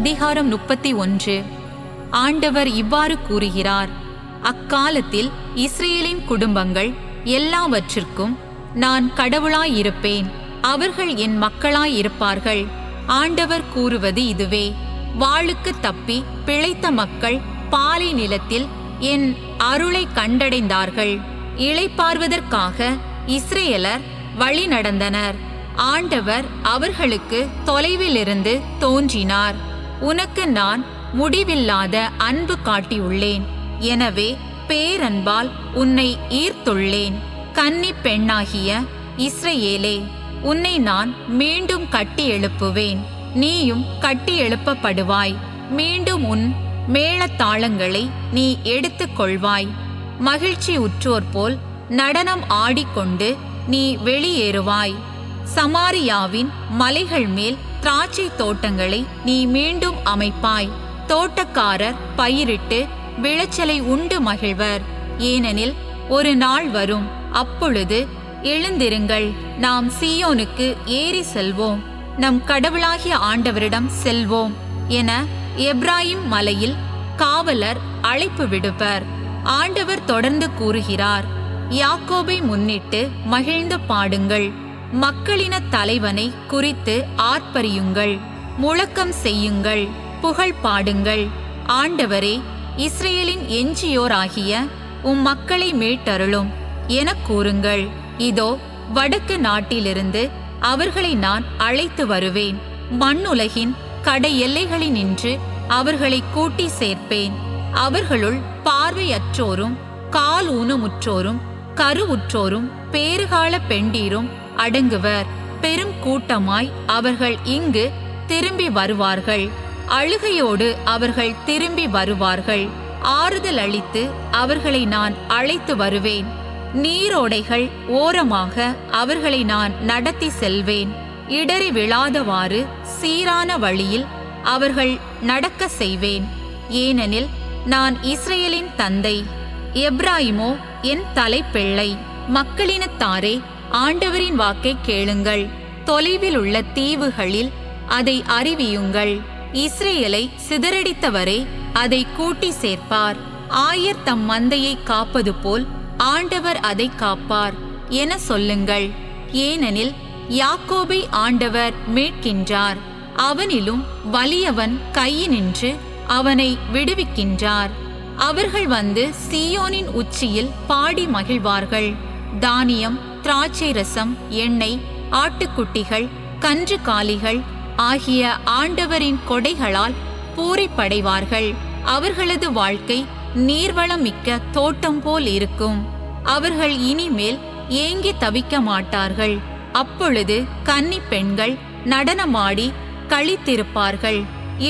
அதிகாரம் 31. ஆண்டவர் இவ்வாறு கூறுகிறார்: அக்காலத்தில் இஸ்ரேலின் குடும்பங்கள் எல்லாவற்றிற்கும் நான் கடவுளாயிருப்பேன், அவர்கள் என் மக்களாயிருப்பார்கள். ஆண்டவர் கூறுவது இதுவே: வாளுக்கு தப்பி பிழைத்த மக்கள் பாலை நிலத்தில் என் அருளை கண்டடைந்தார்கள். இளைப்பாறுவதற்காக இஸ்ரேலர் வழி நடந்தனர். ஆண்டவர் அவர்களுக்கு தொலைவிலிருந்து தோன்றினார். உனக்கு நான் முடிவில்லாத அன்பு காட்டியுள்ளேன், எனவே பேரன்பால் உன்னை ஈர்த்துள்ளேன். கன்னி பெண்ணாகிய இஸ்ரவேலே, உன்னை நான் மீண்டும் கட்டி எழுப்புவேன், நீயும் கட்டி எழுப்பப்படுவாய். மீண்டும் உன் மேளதாளங்களை நீ எடுத்துக் கொள்வாய். மகிழ்ச்சி உற்றோர் போல் நடனம் ஆடிக்கொண்டு நீ வெளியேறுவாய். சமாரியாவின் மலைகள் மேல் திராட்சை தோட்டங்களை நீ மீண்டும் அமைப்பாய். தோட்டக்காரர் பயிரிட்டு விளைச்சலை உண்டு மகிழ்வர். ஏனெனில் ஒரு நாள் வரும், அப்பொழுது எழுந்திருங்கள், நாம் சீயோனுக்கு ஏறி செல்வோம், நம் கடவுளாகிய ஆண்டவரிடம் செல்வோம் என எப்ராயிம் மலையில் காவலர் அழைப்பு விடுப்பர். ஆண்டவர் தொடர்ந்து கூறுகிறார்: யாக்கோபை முன்னிட்டு மகிழ்ந்து பாடுங்கள், மக்களின தலைவனை குறித்து ஆர்ப்பரியுங்கள், முழக்கம் செய்யுங்கள், புகழ் பாடுங்கள். ஆண்டவரே, இஸ்ரேலின் எஞ்சியோராகிய உம் மக்களை மீட்டருளும் என கூறுங்கள். இதோ, வடக்கு நாட்டிலிருந்து அவர்களை நான் அழைத்து வருவேன். மண்ணுலகின் கடை எல்லைகளினின்று அவர்களை கூட்டி சேர்ப்பேன். அவர்களுள் பார்வையற்றோரும் கால் ஊனமுற்றோரும் கருவுற்றோரும் பேறுகால பெண்டீரும் அடங்குவர். பெரும் கூட்டமாய் அவர்கள் இங்கு திரும்பி வருவார்கள். அழுகையோடு அவர்கள் திரும்பி வருவார்கள். ஆறுதல் அளித்து அவர்களை நான் அழைத்து வருவேன். நீரோடைகள் ஓரமாக அவர்களை நான் நடத்தி செல்வேன். இடறி விழாதவாறு சீரான வழியில் அவர்கள் நடக்க செய்வேன். ஏனெனில் நான் இஸ்ரேலின் தந்தை, எப்ராயிமோ என் தலைப்பிள்ளை. மக்களினத்தாரே, ஆண்டவரின் வாக்கை கேளுங்கள். தொலைவில் உள்ள தீவுகளில் அதை அறிவியுங்கள். இஸ்ரேலை சிதறடித்தவரே அதை கூட்டி சேர்ப்பார். ஆயர் தம் மந்தையை காப்பது போல் ஆண்டவர் அதை காப்பார் என சொல்லுங்கள். ஏனெனில் யாக்கோபை ஆண்டவர் மீட்கின்றார், அவனிலும் வலியவன் கையினின்று அவனை விடுவிக்கின்றார். அவர்கள் வந்து சீயோனின் உச்சியில் பாடி மகிழ்வார்கள். தானியம், திராட்சை ரசம், எண்ணெய், ஆட்டுக்குட்டிகள், கன்று காலிகள் ஆகிய ஆண்டவரின் கொடைகளால் பூரிப்படைவார்கள். அவர்களது வாழ்க்கை நீர்வளம் மிக்க தோட்டம் போல் இருக்கும். அவர்கள் இனிமேல் ஏங்கி தவிக்க மாட்டார்கள். அப்பொழுது கன்னி பெண்கள் நடனமாடி களித்திருப்பார்கள்.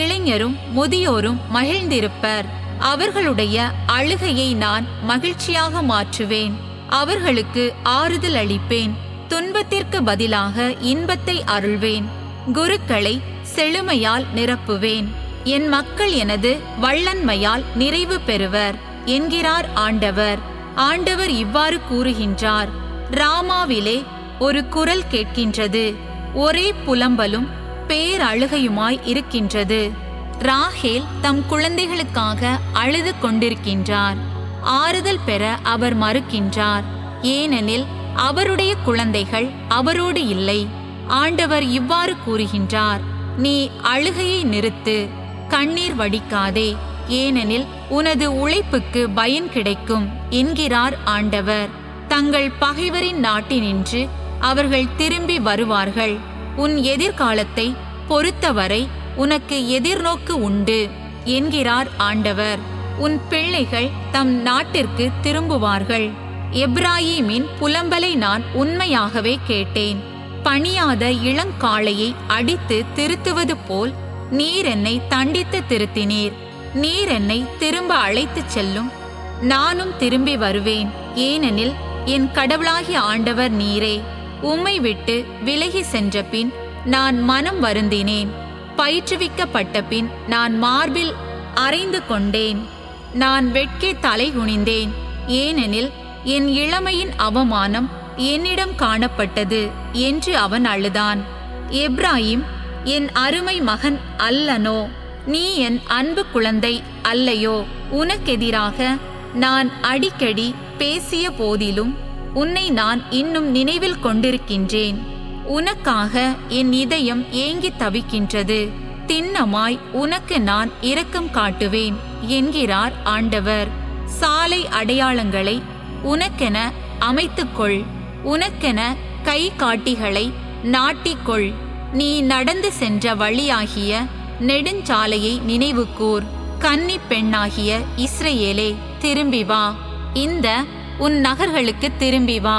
இளைஞரும் முதியோரும் மகிழ்ந்திருப்பர். அவர்களுடைய அழுகையை நான் மகிழ்ச்சியாக மாற்றுவேன். அவர்களுக்கு ஆறுதல் அளிப்பேன். துன்பத்திற்கு பதிலாக இன்பத்தை அருள்வேன். குருக்களை செழுமையால் நிரப்புவேன். என் மக்கள் எனது வள்ளன்மையால் நிறைவு பெறுவர் என்கிறார் ஆண்டவர். ஆண்டவர் இவ்வாறு கூறுகின்றார்: ராமாவிலே ஒரு குரல் கேட்கின்றது, ஒரே புலம்பலும் பேரழுகையுமாய் இருக்கின்றது. ராகேல் தம் குழந்தைகளுக்காக அழுது கொண்டிருக்கின்றார். ஆறுதல் பெற அவர் மறுக்கின்றார், ஏனெனில் அவருடைய குழந்தைகள் அவரோடு இல்லை. ஆண்டவர் இவ்வாறு கூறுகின்றார்: நீ அழுகையை நிறுத்து, கண்ணீர் வடிக்காதே, ஏனெனில் உனது உழைப்புக்கு பயன் கிடைக்கும் என்கிறார் ஆண்டவர். தங்கள் பகைவரின் நாட்டினின்று அவர்கள் திரும்பி வருவார்கள். உன் எதிர்காலத்தை பொறுத்தவரை உனக்கு எதிர்நோக்கு உண்டு என்கிறார் ஆண்டவர். உன் பிள்ளைகள் தம் நாட்டிற்கு திரும்புவார்கள். எப்ராயீமின் புலம்பலை நான் உண்மையாகவே கேட்டேன். பணியாத இளங்காளையை அடித்து திருத்துவது போல் நீர் என்னை தண்டித்து திருத்தினீர். நீர் என்னை திரும்ப அழைத்துச் செல்லும், நானும் திரும்பி வருவேன். ஏனெனில் என் கடவுளாகிய ஆண்டவர் நீரே. உம்மை விட்டு விலகி சென்ற பின் நான் மனம் வருந்தினேன். பயிற்றுவிக்கப்பட்ட பின் நான் மார்பில் அறைந்து கொண்டேன். நான் வெட்கே தலை குனிந்தேன். ஏனெனில் என் இளமையின் அவமானம் என்னிடம் காணப்பட்டது என்று அவன் அழுதான். எப்ராயிம் என் அருமை மகன் அல்லனோ? நீ என் அன்பு குழந்தை அல்லையோ? உனக்கெதிராக நான் அடிக்கடி பேசிய போதிலும் உன்னை நான் இன்னும் நினைவில் கொண்டிருக்கின்றேன். உனக்காக என் இதயம் ஏங்கி தவிக்கின்றது. திண்ணமாய் உனக்கு நான் இரக்கம் காட்டுவேன் என்கிறார் ஆண்டவர். சாலை அடையாளங்களை உனக்கென அமைத்துக்கொள். உனக்கென கை காட்டிகளை நாட்டிக்கொள். நீ நடந்து சென்ற வழியாகிய நெடுஞ்சாலையை நினைவுகூர். கன்னி பெண்ணாகிய இஸ்ரேலே, திரும்பி வா. இந்த உன் நகர்களுக்கு திரும்பி வா.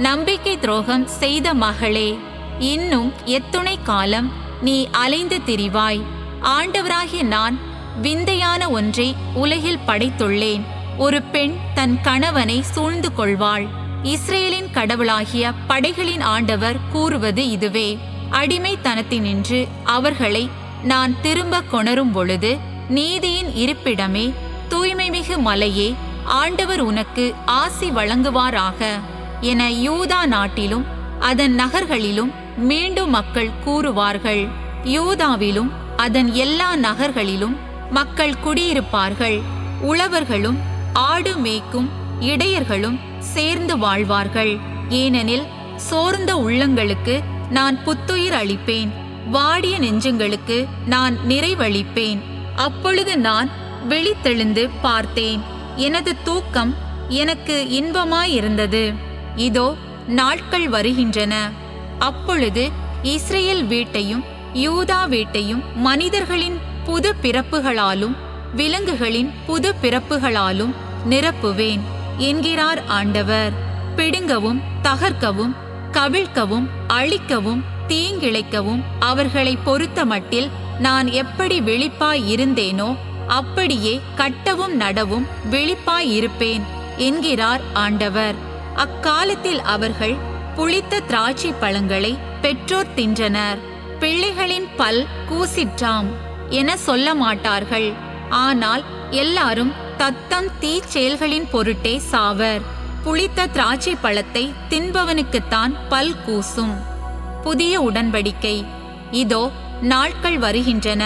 நம்பிக்கை துரோகம் செய்த மகளே, இன்னும் எத்துணை காலம் நீ அலைந்து திரிவாய்? ஆண்டவராகிய நான் விந்தையான ஒன்றை உலகில் படைத்துள்ளேன். ஒரு பெண் தன் கணவனை சூழ்ந்து கொள்வாள். இஸ்ரேலின் கடவுளாகிய படைகளின் ஆண்டவர் கூறுவது இதுவே. அடிமைத்தனத்தினின்று அவர்களை நான் திரும்ப கொணரும் பொழுது, நீதியின் இருப்பிடமே, தூய்மைமிகு மலையே, ஆண்டவர் உனக்கு ஆசி வழங்குவாராக என யூதா நாட்டிலும் அதன் நகர்களிலும் மீண்டும் மக்கள் கூறுவார்கள். யூதாவிலும் அதன் எல்லா நகர்களிலும் மக்கள் குடியிருப்பார்கள். உழவர்களும் ஆடு மேய்க்கும் இடையர்களும் சேர்ந்து வாழ்வார்கள். ஏனெனில் சோர்ந்த உள்ளங்களுக்கு நான் புத்துயிர் அளிப்பேன். வாடிய நெஞ்சங்களுக்கு நான் நிறைவளிப்பேன். அப்பொழுது நான் விழித்தெழுந்து பார்த்தேன். எனது தூக்கம் எனக்கு இன்பமாயிருந்தது. இதோ நாட்கள் வருகின்றன. அப்பொழுது இஸ்ரேல் வீட்டையும் யூதா வீட்டையும் மனிதர்களின் புது பிறப்புகளாலும் விலங்குகளின் புது பிறப்புகளாலும் நிரப்புவேன் என்கிறார் ஆண்டவர். பிடுங்கவும் தகர்க்கவும் கவிழ்க்கவும் அழிக்கவும் தீங்கிழைக்கவும் அவர்களை பொறுத்தமட்டில் நான் எப்படி விழிப்பாய் இருந்தேனோ அப்படியே கட்டவும் நடவும் விழிப்பாயிருப்பேன் என்கிறார் ஆண்டவர். அக்காலத்தில் அவர்கள் புளித்த திராட்சை பழங்களை பெற்றோர் தின்றனர். பிள்ளைகளின் பல் கூசிற்றாம் என சொல்ல மாட்டார்கள். ஆனால் எல்லாரும் தத்தம் தீச்செயல்களின் பொருட்டே சாவர். புளித்த திராட்சை பழத்தை தின்பவனுக்குத்தான் பல் கூசும். புதிய உடன்படிக்கை. இதோ நாட்கள் வருகின்றன.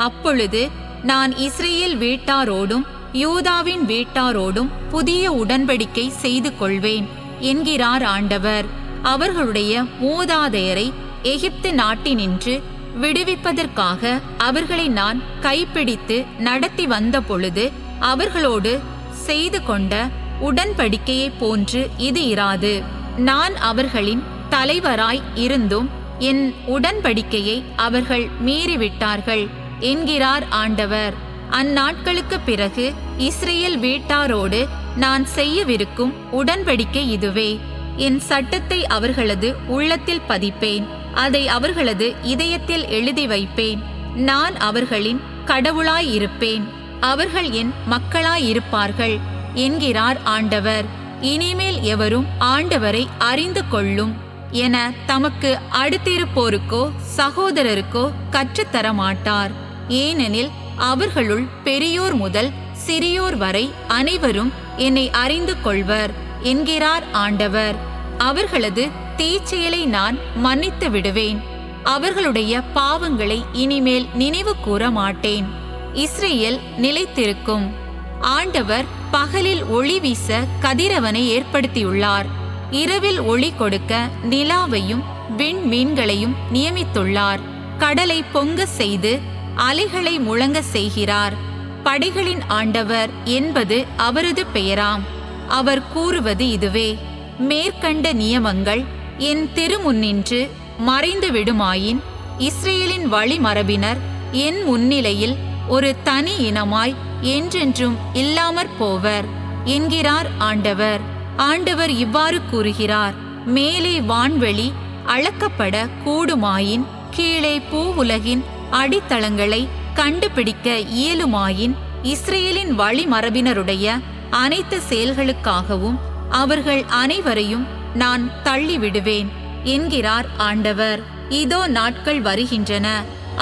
அப்பொழுது நான் இஸ்ரேல் வீட்டாரோடும் யூதாவின் வீட்டாரோடும் புதிய உடன்படிக்கை செய்து கொள்வேன் என்கிறார் ஆண்டவர். அவர்களுடைய மூதாதையரை எகிப்து நாட்டினின்று விடுவிப்பதற்காக அவர்களை நான் கைப்பிடித்து நடத்தி வந்த பொழுது அவர்களோடு செய்து கொண்ட உடன்படிக்கையை போன்று இது இராது. நான் அவர்களின் தலைவராய் இருந்தும் என் உடன்படிக்கையை அவர்கள் மீறிவிட்டார்கள் என்கிறார் ஆண்டவர். அந்நாட்களுக்கு பிறகு இஸ்ரேல் வீட்டாரோடு நான் செய்யவிருக்கும் உடன்படிக்கை இதுவே. என் சட்டத்தை அவர்களது உள்ளத்தில் பதிப்பேன். அதை அவர்களது இதயத்தில் எழுதி வைப்பேன். நான் அவர்களின் கடவுளாயிருப்பேன். அவர்கள் என் மக்களாயிருப்பார்கள் என்கிறார் ஆண்டவர். இனிமேல் எவரும் ஆண்டவரை அறிந்து கொள்ளும் என தமக்கு அடுத்திருப்போருக்கோ சகோதரருக்கோ கற்றுத்தர மாட்டார். ஏனெனில் அவர்களுள் பெரியோர் முதல் சிறியோர் வரை அனைவரும் என்னை அறிந்து கொள்வர் என்கிறார் ஆண்டவர். அவர்களது தீச்செயலை நான் மன்னித்து விடுவேன். அவர்களுடைய பாவங்களை இனிமேல் நினைவு கூற மாட்டேன். இஸ்ரேல் நிலைத்திருக்கும். ஆண்டவர் பகலில் ஒளி வீச கதிரவனை ஏற்படுத்தியுள்ளார். இரவில் ஒளி கொடுக்க நிலாவையும் விண்மீன்களையும் நியமித்துள்ளார். கடலை பொங்க செய்து அலைகளை முழங்க செய்கிறார். படைகளின் ஆண்டவர் என்பது அவரது பெயராம். அவர் கூறுவது இதுவே. மேற்கண்ட நியமங்கள் என் திருமுன்னின்று மறைந்து விடுமாயின் இஸ்ரேலின் வழிமரபினர் என் முன்னிலையில் ஒரு தனி இனமாய் என்றென்றும் இல்லாமற் போவர் என்கிறார் ஆண்டவர். ஆண்டவர் இவ்வாறு கூறுகிறார். மேலே வான்வெளி அளக்கப்பட கூடுமாயின், கீழே பூவுலகின் அடித்தளங்களை கண்டுபிடிக்க இயலுமாயின், இஸ்ரேலின் வழிமரபினருடைய அனைத்து செயல்களுக்காகவும் அவர்கள் அனைவரையும் நான் தள்ளிவிடுவேன் என்கிறார் ஆண்டவர். இதோ நாட்கள் வருகின்றன.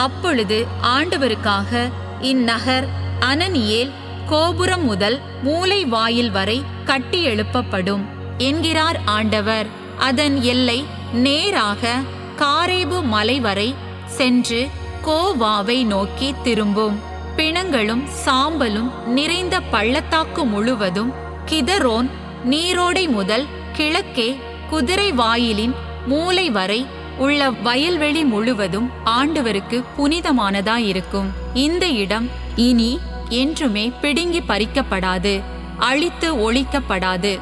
அப்பொழுது ஆண்டவருக்காக இந்நகர் அனனியேல் கோபுரம் முதல் மூலை வாயில் வரை கட்டி எழுப்பப்படும் என்கிறார் ஆண்டவர். அதன் எல்லை நேராக காரேபு மலை வரை சென்று கோவாவை நோக்கி திரும்பும். பிணங்களும் சாம்பலும் நிறைந்த பள்ளத்தாக்கு முழுவதும், கிதரோன் நீரோடை முதல் கிழக்கே குதிரை வாயிலின் மூலை வரை உள்ள வயல்வெளி முழுவதும் ஆண்டவருக்கு புனிதமானதாயிருக்கும். இந்த இடம் இனி என்றுமே பிடுங்கி பறிக்கப்படாது, அழித்து ஒழிக்கப்படாது.